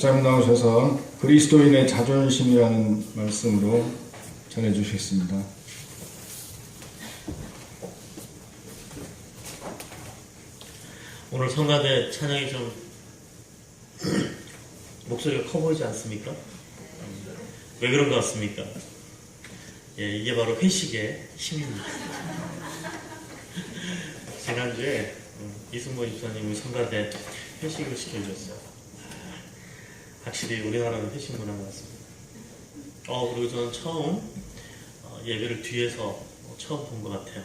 목사님 나오셔서 그리스도인의 자존심이라는 말씀으로 전해주시겠습니다. 오늘 성가대 찬양이 좀 목소리가 커 보이지 않습니까? 왜 그런 것 같습니까? 예, 이게 바로 회식의 힘입니다. 지난주에 이승모 집사님이 성가대 회식을 시켜주셨어요. 확실히 우리나라는 회식 문화가 같습니다. 그리고 저는 처음 예배를 뒤에서 처음 본 것 같아요.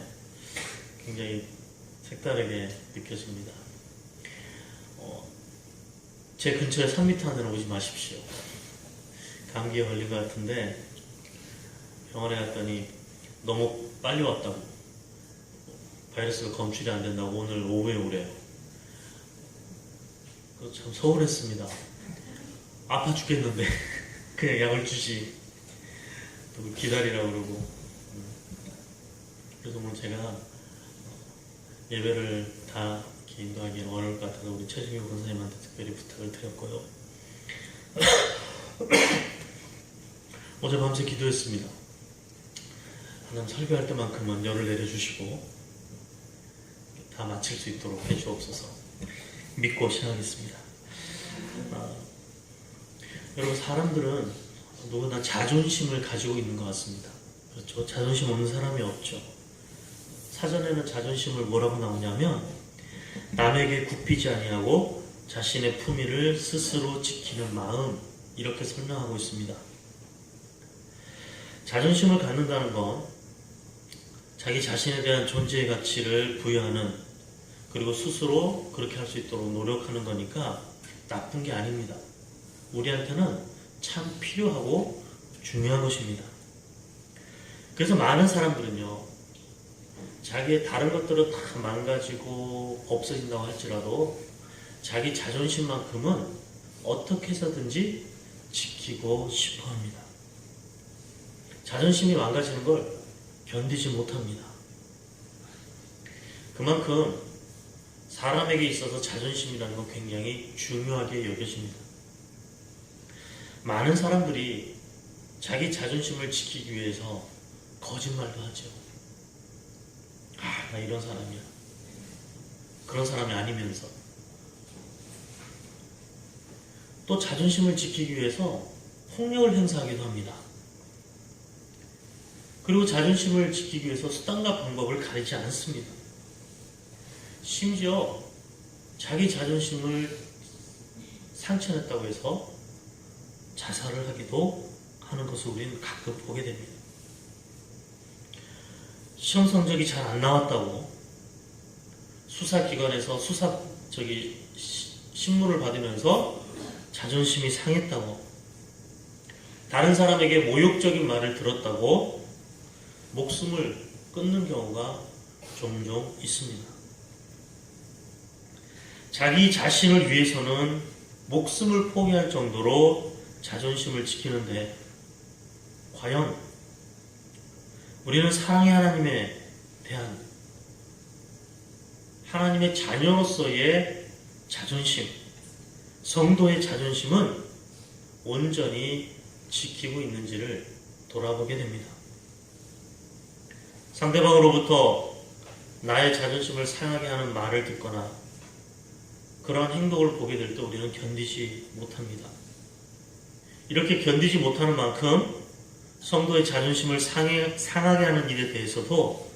굉장히 색다르게 느껴집니다. 제 근처에 3m 안에는 오지 마십시오. 감기에 걸린 것 같은데 병원에 갔더니 너무 빨리 왔다고, 바이러스가 검출이 안 된다고 오늘 오후에 오래요. 참 서운했습니다. 아파 죽겠는데 그냥 약을 주지, 또 기다리라고 그러고. 그래서 오늘 제가 예배를 다 이렇게 인도하기는 어려울 것 같아서 우리 최승규 권사님한테 특별히 부탁을 드렸고요. 어제 밤새 기도했습니다. 하나님 설교할 때만큼은 열을 내려주시고 다 마칠 수 있도록 해주옵소서. 믿고 시작하겠습니다. 여러분, 사람들은 누구나 자존심을 가지고 있는 것 같습니다. 그렇죠? 자존심 없는 사람이 없죠. 사전에는 자존심을 뭐라고 나오냐면 남에게 굽히지 아니하고 자신의 품위를 스스로 지키는 마음, 이렇게 설명하고 있습니다. 자존심을 갖는다는 건 자기 자신에 대한 존재의 가치를 부여하는, 그리고 스스로 그렇게 할 수 있도록 노력하는 거니까 나쁜 게 아닙니다. 우리한테는 참 필요하고 중요한 것입니다. 그래서 많은 사람들은요, 자기의 다른 것들은 다 망가지고 없어진다고 할지라도 자기 자존심만큼은 어떻게 해서든지 지키고 싶어 합니다. 자존심이 망가지는 걸 견디지 못합니다. 그만큼 사람에게 있어서 자존심이라는 건 굉장히 중요하게 여겨집니다. 많은 사람들이 자기 자존심을 지키기 위해서 거짓말도 하죠. 나 이런 사람이야. 그런 사람이 아니면서. 또 자존심을 지키기 위해서 폭력을 행사하기도 합니다. 그리고 자존심을 지키기 위해서 수단과 방법을 가리지 않습니다. 심지어 자기 자존심을 상처냈다고 해서 자살을 하기도 하는 것을 우리는 가끔 보게 됩니다. 시험 성적이 잘 안 나왔다고 수사기관에서 신문을 받으면서 자존심이 상했다고, 다른 사람에게 모욕적인 말을 들었다고 목숨을 끊는 경우가 종종 있습니다. 자기 자신을 위해서는 목숨을 포기할 정도로 자존심을 지키는데, 과연 우리는 사랑의 하나님에 대한 하나님의 자녀로서의 자존심, 성도의 자존심은 온전히 지키고 있는지를 돌아보게 됩니다. 상대방으로부터 나의 자존심을 상하게 하는 말을 듣거나 그러한 행동을 보게 될 때 우리는 견디지 못합니다. 이렇게 견디지 못하는 만큼 성도의 자존심을 상하게 하는 일에 대해서도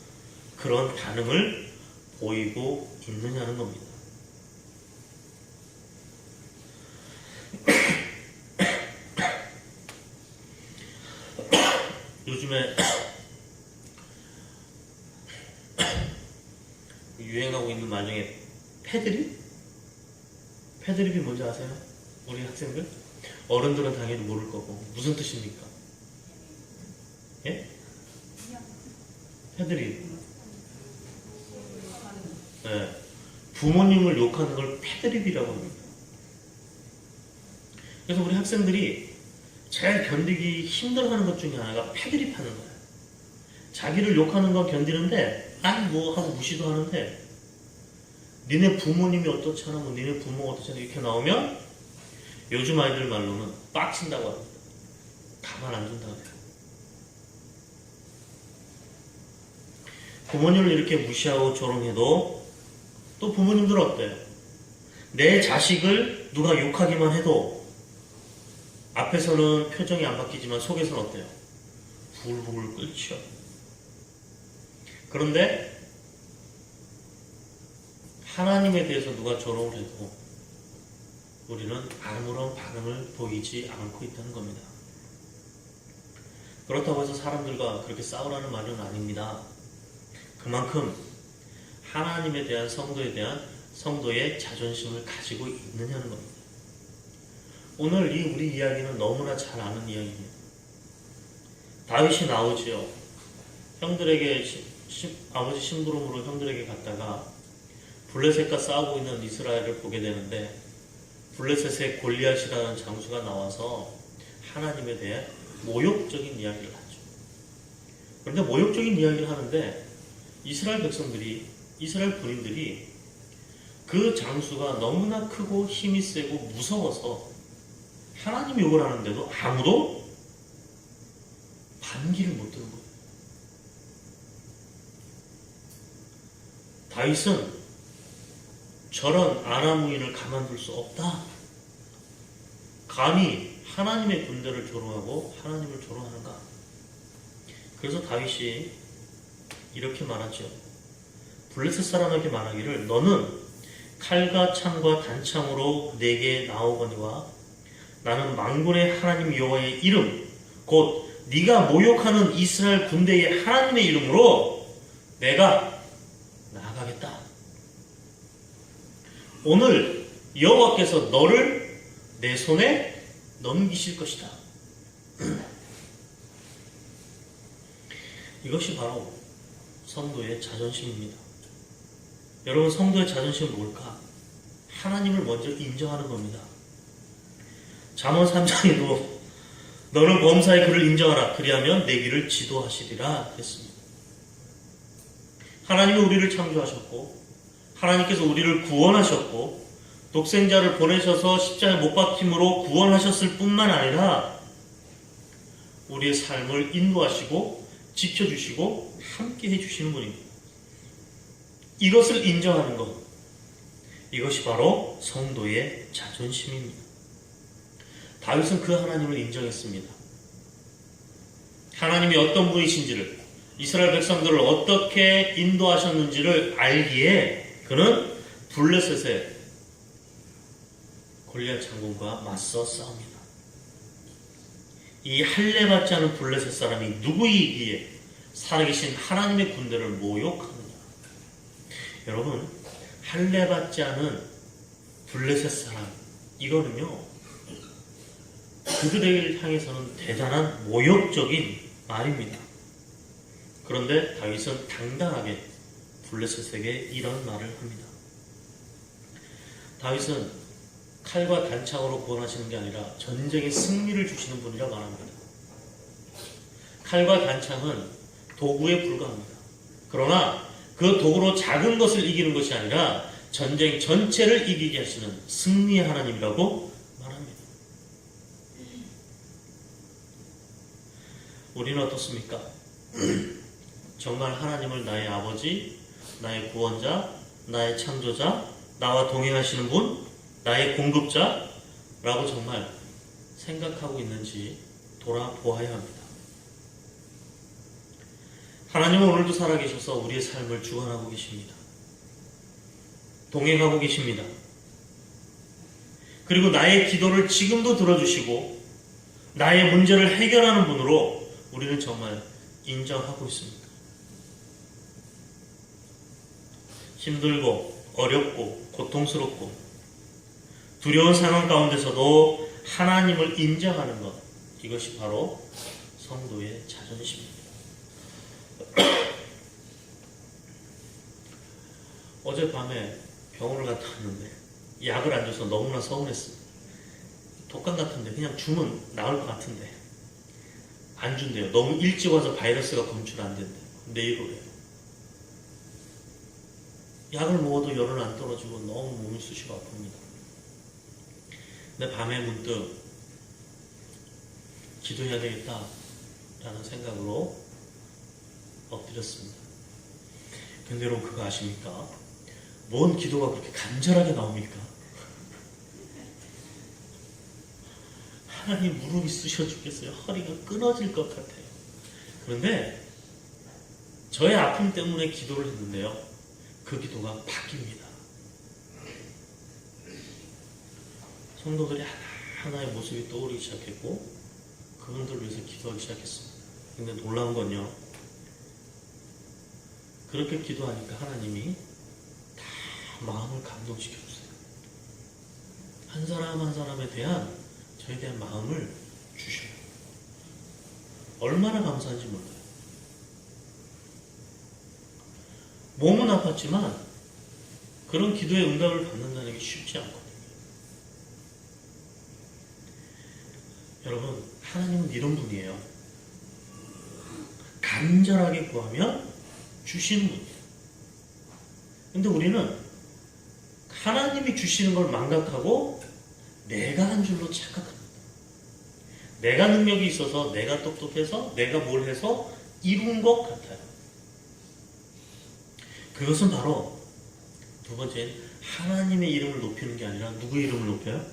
그런 반응을 보이고 있느냐는 겁니다. 요즘에 유행하고 있는 말 중에 패드립? 패드립이 뭔지 아세요? 우리 학생들? 어른들은 당연히 모를 거고. 무슨 뜻입니까? 예? 패드립. 네. 부모님을 욕하는 걸 패드립이라고 합니다. 그래서 우리 학생들이 제일 견디기 힘들어하는 것 중에 하나가 패드립 하는 거예요. 자기를 욕하는 건 견디는데 아니 뭐 하고 무시도 하는데, 니네 부모님이 어떻잖아, 뭐 니네 부모가 어떻잖아 이렇게 나오면 요즘 아이들 말로는 빡친다고 합니다. 가만 안 둔다고 해요. 부모님을 이렇게 무시하고 조롱해도 또 부모님들은 어때요? 내 자식을 누가 욕하기만 해도 앞에서는 표정이 안 바뀌지만 속에서는 어때요? 부글부글 끓죠. 그런데 하나님에 대해서 누가 조롱을 해도 우리는 아무런 반응을 보이지 않고 있다는 겁니다. 그렇다고 해서 사람들과 그렇게 싸우라는 말은 아닙니다. 그만큼 하나님에 대한 성도에 대한 성도의 자존심을 가지고 있느냐는 겁니다. 오늘 우리 이야기는 너무나 잘 아는 이야기입니다. 다윗이 나오지요. 형들에게 아버지 심부름으로 형들에게 갔다가 블레셋과 싸우고 있는 이스라엘을 보게 되는데 블레셋의 골리앗이라는 장수가 나와서 하나님에 대해 모욕적인 이야기를 하죠. 그런데 모욕적인 이야기를 하는데 이스라엘 백성들이, 이스라엘 군인들이 그 장수가 너무나 크고 힘이 세고 무서워서 하나님 욕을 하는데도 아무도 반기를 못 드는 거예요. 다윗은 저런 아람무인을 가만둘 수 없다. 감히 하나님의 군대를 조롱하고 하나님을 조롱하는가? 그래서 다윗이 이렇게 말하죠. 블레셋 사람에게 말하기를 너는 칼과 창과 단창으로 내게 나오거니와 나는 만군의 하나님 여호와의 이름 곧 네가 모욕하는 이스라엘 군대의 하나님의 이름으로 내가 나아가겠다. 오늘 여호와께서 너를 내 손에 넘기실 것이다. 이것이 바로 성도의 자존심입니다. 여러분, 성도의 자존심은 뭘까? 하나님을 먼저 인정하는 겁니다. 잠언 3장에도 너는 범사의 그를 인정하라. 그리하면 내 길을 지도하시리라 했습니다. 하나님이 우리를 창조하셨고 하나님께서 우리를 구원하셨고 독생자를 보내셔서 십자가에 못 박힘으로 구원하셨을 뿐만 아니라 우리의 삶을 인도하시고 지켜주시고 함께 해주시는 분입니다. 이것을 인정하는 것, 이것이 바로 성도의 자존심입니다. 다윗은 그 하나님을 인정했습니다. 하나님이 어떤 분이신지를, 이스라엘 백성들을 어떻게 인도하셨는지를 알기에 그는 블레셋의 골리앗 장군과 맞서 싸웁니다. 이 할례받지 않은 블레셋 사람이 누구이기에 살아계신 하나님의 군대를 모욕하느냐? 여러분, 할례받지 않은 블레셋 사람, 이거는요 그들을 향해서는 대단한 모욕적인 말입니다. 그런데 다윗은 당당하게 블레셋에게 이런 말을 합니다. 다윗은 칼과 단창으로 구원하시는 게 아니라 전쟁의 승리를 주시는 분이라 말합니다. 칼과 단창은 도구에 불과합니다. 그러나 그 도구로 작은 것을 이기는 것이 아니라 전쟁 전체를 이기게 하시는 승리의 하나님이라고 말합니다. 우리는 어떻습니까? 정말 하나님을 나의 아버지, 나의 구원자, 나의 창조자, 나와 동행하시는 분, 나의 공급자라고 정말 생각하고 있는지 돌아보아야 합니다. 하나님은 오늘도 살아계셔서 우리의 삶을 주관하고 계십니다. 동행하고 계십니다. 그리고 나의 기도를 지금도 들어주시고 나의 문제를 해결하는 분으로 우리는 정말 인정하고 있습니다. 힘들고 어렵고 고통스럽고 두려운 상황 가운데서도 하나님을 인정하는 것, 이것이 바로 성도의 자존심입니다. 어젯밤에 병원을 갔다 왔는데 약을 안 줘서 너무나 서운했습니다. 독감 같은데 그냥 주면 나을 것 같은데 안 준대요. 너무 일찍 와서 바이러스가 검출 안 된대요. 내일 오래요. 약을 먹어도 열은 안 떨어지고 너무 몸이 쑤시고 아픕니다. 근데 밤에 문득 기도해야 되겠다라는 생각으로 엎드렸습니다. 근데 여러분 그거 아십니까? 뭔 기도가 그렇게 간절하게 나옵니까? 하나님 무릎이 쑤셔 죽겠어요. 허리가 끊어질 것 같아요. 그런데 저의 아픔 때문에 기도를 했는데요. 그 기도가 바뀝니다. 성도들이 하나하나의 모습이 떠오르기 시작했고 그분들을 위해서 기도하기 시작했습니다. 근데 놀라운 건요. 그렇게 기도하니까 하나님이 다 마음을 감동시켜주세요. 한 사람 한 사람에 대한 저에 대한 마음을 주셔요. 얼마나 감사한지 몰라요. 몸은 아팠지만 그런 기도의 응답을 받는다는 게 쉽지 않거든요. 여러분, 하나님은 이런 분이에요. 간절하게 구하면 주시는 분이에요. 근데 우리는 하나님이 주시는 걸 망각하고 내가 한 줄로 착각합니다. 내가 능력이 있어서, 내가 똑똑해서, 내가 뭘 해서 이룬 것 같아요. 그것은 바로 두 번째, 하나님의 이름을 높이는 게 아니라 누구의 이름을 높여요?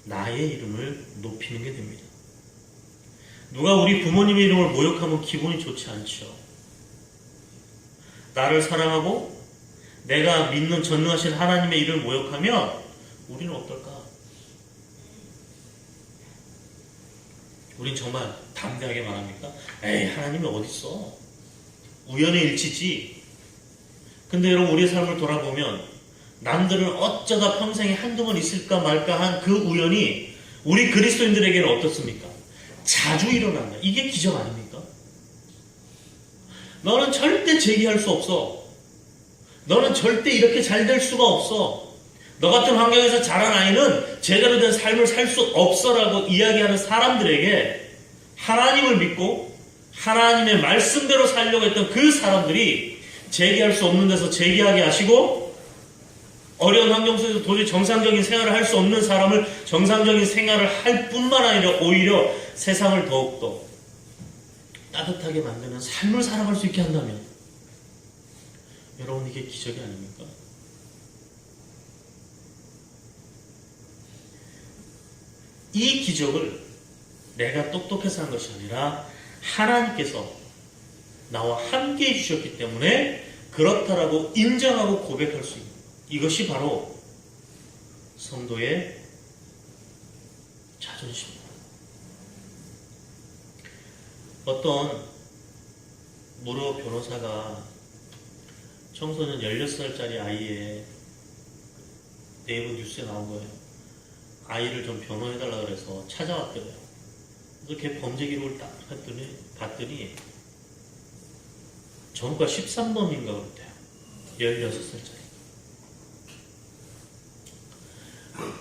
나의 이름을 높이는 게 됩니다. 누가 우리 부모님의 이름을 모욕하면 기분이 좋지 않죠. 나를 사랑하고 내가 믿는 전능하신 하나님의 이름을 모욕하면 우리는 어떨까? 우린 정말 담대하게 말합니까? 에이, 하나님이 어딨어? 우연의 일치지. 근데 여러분, 우리의 삶을 돌아보면 남들은 어쩌다 평생에 한두 번 있을까 말까 한 그 우연이 우리 그리스도인들에게는 어떻습니까? 자주 일어난다. 이게 기적 아닙니까? 너는 절대 제기할 수 없어. 너는 절대 이렇게 잘 될 수가 없어. 너 같은 환경에서 자란 아이는 제대로 된 삶을 살 수 없어라고 이야기하는 사람들에게 하나님을 믿고 하나님의 말씀대로 살려고 했던 그 사람들이 제기할 수 없는 데서 제기하게 하시고 어려운 환경 속에서 도저히 정상적인 생활을 할 수 없는 사람을 정상적인 생활을 할 뿐만 아니라 오히려 세상을 더욱더 따뜻하게 만드는 삶을 살아갈 수 있게 한다면 여러분, 이게 기적이 아닙니까? 이 기적을 내가 똑똑해서 한 것이 아니라 하나님께서 나와 함께 해주셨기 때문에 그렇다라고 인정하고 고백할 수 있는, 이것이 바로 성도의 자존심입니다. 어떤 무료 변호사가 청소년 16살짜리 아이의 네이버 뉴스에 나온 거예요. 아이를 좀 변호해달라 그래서 찾아왔더래요. 그래서 걔 범죄 기록을 딱 봤더니 전과 13범인가 그랬대요. 16살짜리.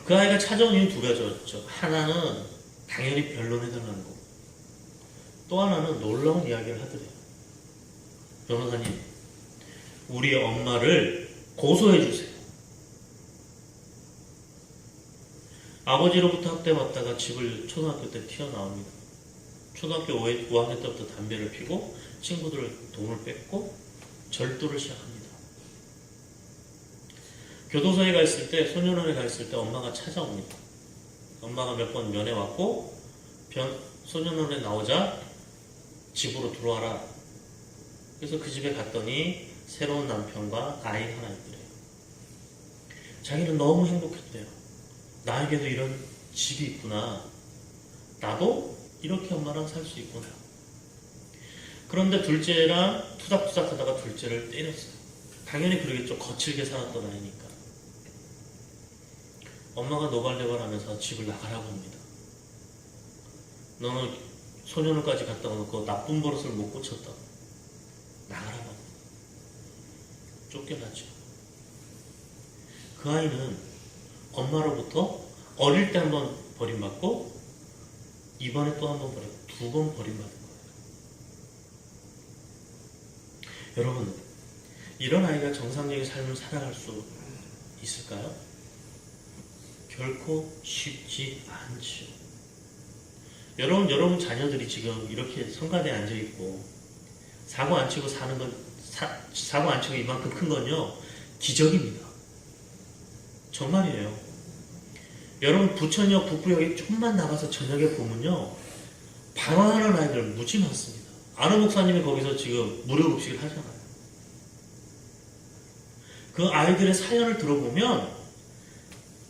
그 아이가 찾아온 이유는 두 가지였죠. 하나는 당연히 변론해달라는 거고, 또 하나는 놀라운 이야기를 하더래요. 변호사님, 우리 엄마를 고소해주세요. 아버지로부터 학대받다가 집을 초등학교 때 튀어나옵니다. 초등학교 5학년 때부터 담배를 피고 친구들 돈을 뺏고 절도를 시작합니다. 교도소에 가 있을 때, 소년원에 가 있을 때 엄마가 찾아옵니다. 엄마가 몇 번 면회 왔고 소년원에 나오자 집으로 들어와라. 그래서 그 집에 갔더니 새로운 남편과 아이 하나 있더래요. 자기는 너무 행복했대요. 나에게도 이런 집이 있구나. 나도 이렇게 엄마랑 살 수 있구나. 그런데 둘째랑 투닥투닥 하다가 둘째를 때렸어요. 당연히 그러겠죠. 거칠게 살았던 아이니까. 엄마가 노발대발 하면서 집을 나가라고 합니다. 너는 소년원까지 갔다 오놓고 나쁜 버릇을 못 고쳤다. 나가라고 합니다. 쫓겨나죠. 그 아이는 엄마로부터 어릴 때 한 번 버림받고 이번에 또 한 번 버림받고 두 번 버림받은 거예요. 여러분, 이런 아이가 정상적인 삶을 살아갈 수 있을까요? 결코 쉽지 않죠. 여러분 자녀들이 지금 이렇게 성가대에 앉아있고 사고 안 치고 사는 건 사고 안 치고 이만큼 큰 건요 기적입니다. 정말이에요. 여러분 부천역 북부역에 조금만 나가서 저녁에 보면요 방황하는 아이들 무지 많습니다. 아느 목사님이 거기서 지금 무료 급식을 하잖아요. 그 아이들의 사연을 들어보면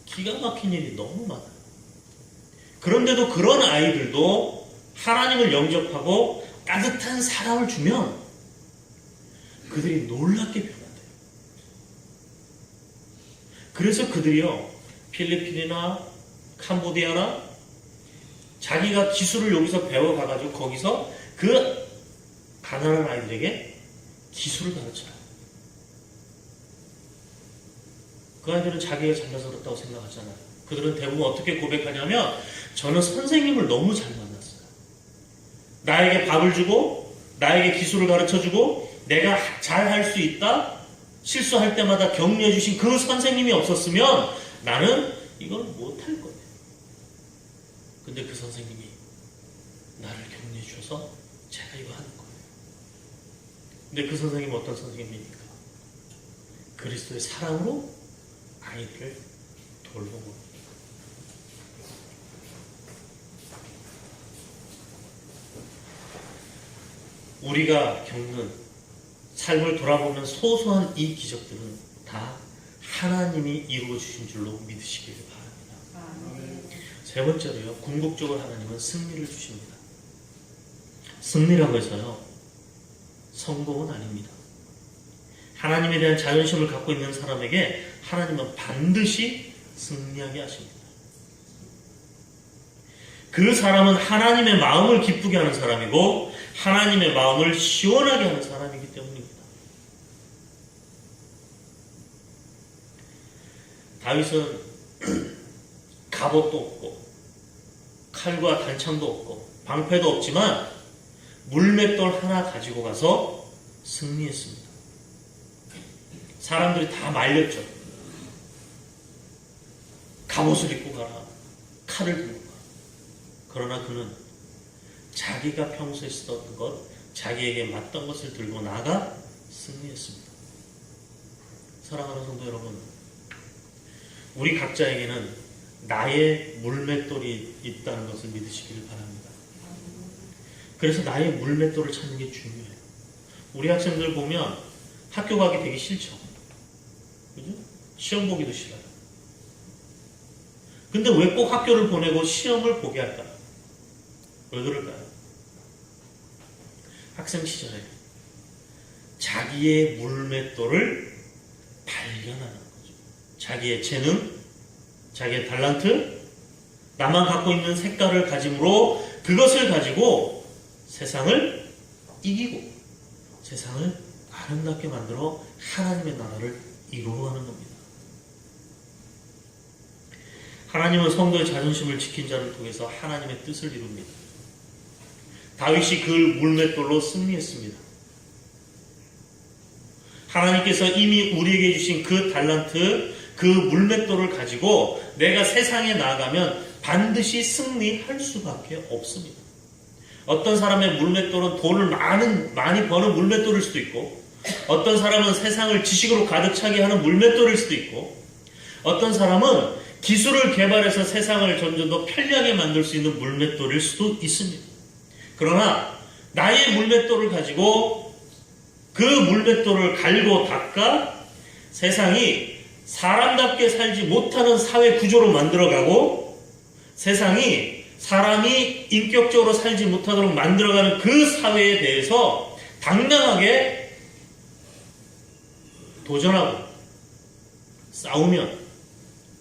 기가 막힌 일이 너무 많아요. 그런데도 그런 아이들도 하나님을 영접하고 따뜻한 사랑을 주면 그들이 놀랍게 변화돼요. 그래서 그들이요 필리핀이나 캄보디아나 자기가 기술을 여기서 배워가가지고 거기서 그 가난한 아이들에게 기술을 가르쳐요. 그 아이들은 자기가 잘나서 그렇다고 생각하잖아요. 그들은 대부분 어떻게 고백하냐면 저는 선생님을 너무 잘 만났어요. 나에게 밥을 주고 나에게 기술을 가르쳐주고 내가 잘할 수 있다 실수할 때마다 격려해 주신 그 선생님이 없었으면 나는 이걸 못할 거예요. 근데 그 선생님이 나를 격려해 주셔서 제가 이거 하는 거예요. 근데 그 선생님은 어떤 선생님입니까? 그리스도의 사랑으로 아이들을 돌본 겁니다. 우리가 겪는 삶을 돌아보면 소소한 이 기적들은 다 하나님이 이루어 주신 줄로 믿으시기를 바랍니다. 세 번째로요, 궁극적으로 하나님은 승리를 주십니다. 승리라고 해서요, 성공은 아닙니다. 하나님에 대한 자존심을 갖고 있는 사람에게 하나님은 반드시 승리하게 하십니다. 그 사람은 하나님의 마음을 기쁘게 하는 사람이고 하나님의 마음을 시원하게 하는 사람이기 때문입니다. 다윗은 갑옷도 없고 칼과 단창도 없고 방패도 없지만 물맷돌 하나 가지고 가서 승리했습니다. 사람들이 다 말렸죠. 갑옷을 입고 가라. 칼을 들고 가라. 그러나 그는 자기가 평소에 쓰던 것, 자기에게 맞던 것을 들고 나가 승리했습니다. 사랑하는 성도 여러분, 우리 각자에게는 나의 물맷돌이 있다는 것을 믿으시기를 바랍니다. 그래서 나의 물맷돌을 찾는 게 중요해요. 우리 학생들 보면 학교 가기 되게 싫죠. 그죠? 시험 보기도 싫어요. 근데 왜 꼭 학교를 보내고 시험을 보게 할까요? 왜 그럴까요? 학생 시절에 자기의 물맷돌을 발견하는 거죠. 자기의 재능, 자기의 달란트, 나만 갖고 있는 색깔을 가짐으로 그것을 가지고 세상을 이기고 세상을 아름답게 만들어 하나님의 나라를 이루어가는 겁니다. 하나님은 성도의 자존심을 지킨 자를 통해서 하나님의 뜻을 이룹니다. 다윗이 그 물맷돌로 승리했습니다. 하나님께서 이미 우리에게 주신 그 달란트, 그 물맷돌을 가지고 내가 세상에 나아가면 반드시 승리할 수밖에 없습니다. 어떤 사람의 물맷돌은 돈을 많이 버는 물맷돌일 수도 있고, 어떤 사람은 세상을 지식으로 가득 차게 하는 물맷돌일 수도 있고, 어떤 사람은 기술을 개발해서 세상을 점점 더 편리하게 만들 수 있는 물맷돌일 수도 있습니다. 그러나 나의 물맷돌을 가지고 그 물맷돌을 갈고 닦아 세상이 사람답게 살지 못하는 사회 구조로 만들어가고 세상이 사람이 인격적으로 살지 못하도록 만들어가는 그 사회에 대해서 당당하게 도전하고 싸우면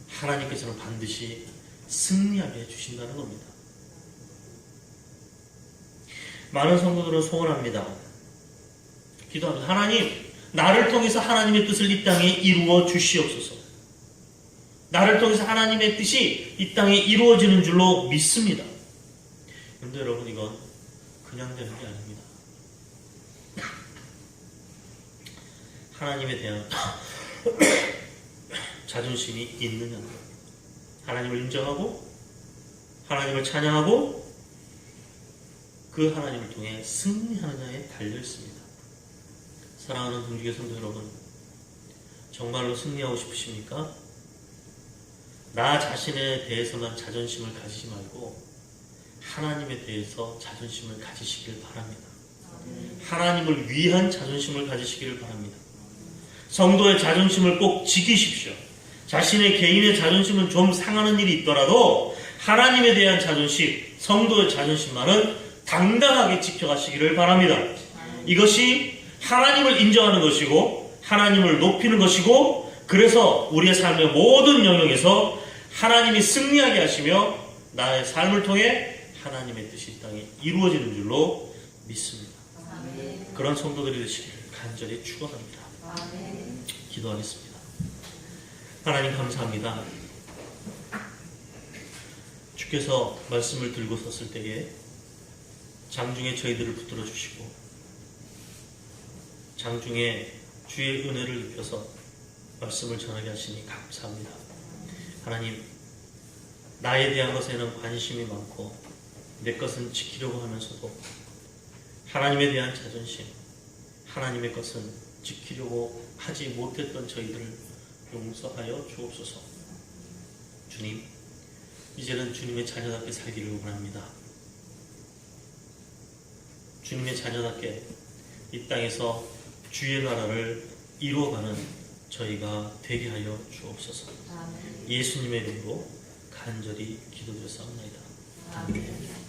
하나님께서는 반드시 승리하게 해주신다는 겁니다. 많은 성도들은 소원합니다. 기도합니다. 하나님, 나를 통해서 하나님의 뜻을 이 땅에 이루어 주시옵소서. 나를 통해서 하나님의 뜻이 이 땅에 이루어지는 줄로 믿습니다. 그런데 여러분, 이건 그냥 되는 게 아닙니다. 하나님에 대한 자존심이 있느냐, 하나님을 인정하고 하나님을 찬양하고 그 하나님을 통해 승리하느냐에 달려 있습니다. 사랑하는 동지교 성도 여러분, 정말로 승리하고 싶으십니까? 나 자신에 대해서만 자존심을 가지지 말고 하나님에 대해서 자존심을 가지시길 바랍니다. 하나님을 위한 자존심을 가지시기를 바랍니다. 성도의 자존심을 꼭 지키십시오. 자신의 개인의 자존심은 좀 상하는 일이 있더라도 하나님에 대한 자존심, 성도의 자존심만은 당당하게 지켜가시기를 바랍니다. 이것이 하나님을 인정하는 것이고 하나님을 높이는 것이고, 그래서 우리의 삶의 모든 영역에서 하나님이 승리하게 하시며 나의 삶을 통해 하나님의 뜻이 이 땅에 이루어지는 줄로 믿습니다. 아멘. 그런 성도들이 되시기를 간절히 축원합니다. 아멘. 기도하겠습니다. 하나님 감사합니다. 주께서 말씀을 들고 섰을 때에 장중에 저희들을 붙들어 주시고 장중에 주의 은혜를 입혀서 말씀을 전하게 하시니 감사합니다. 하나님, 나에 대한 것에는 관심이 많고 내 것은 지키려고 하면서도 하나님에 대한 자존심, 하나님의 것은 지키려고 하지 못했던 저희들을 용서하여 주옵소서. 주님, 이제는 주님의 자녀답게 살기를 원합니다. 주님의 자녀답게 이 땅에서 주의 나라를 이루어가는 저희가 되게 하여 주옵소서. 아멘. 예수님의 이름으로 간절히 기도드렸사옵나이다. 아멘.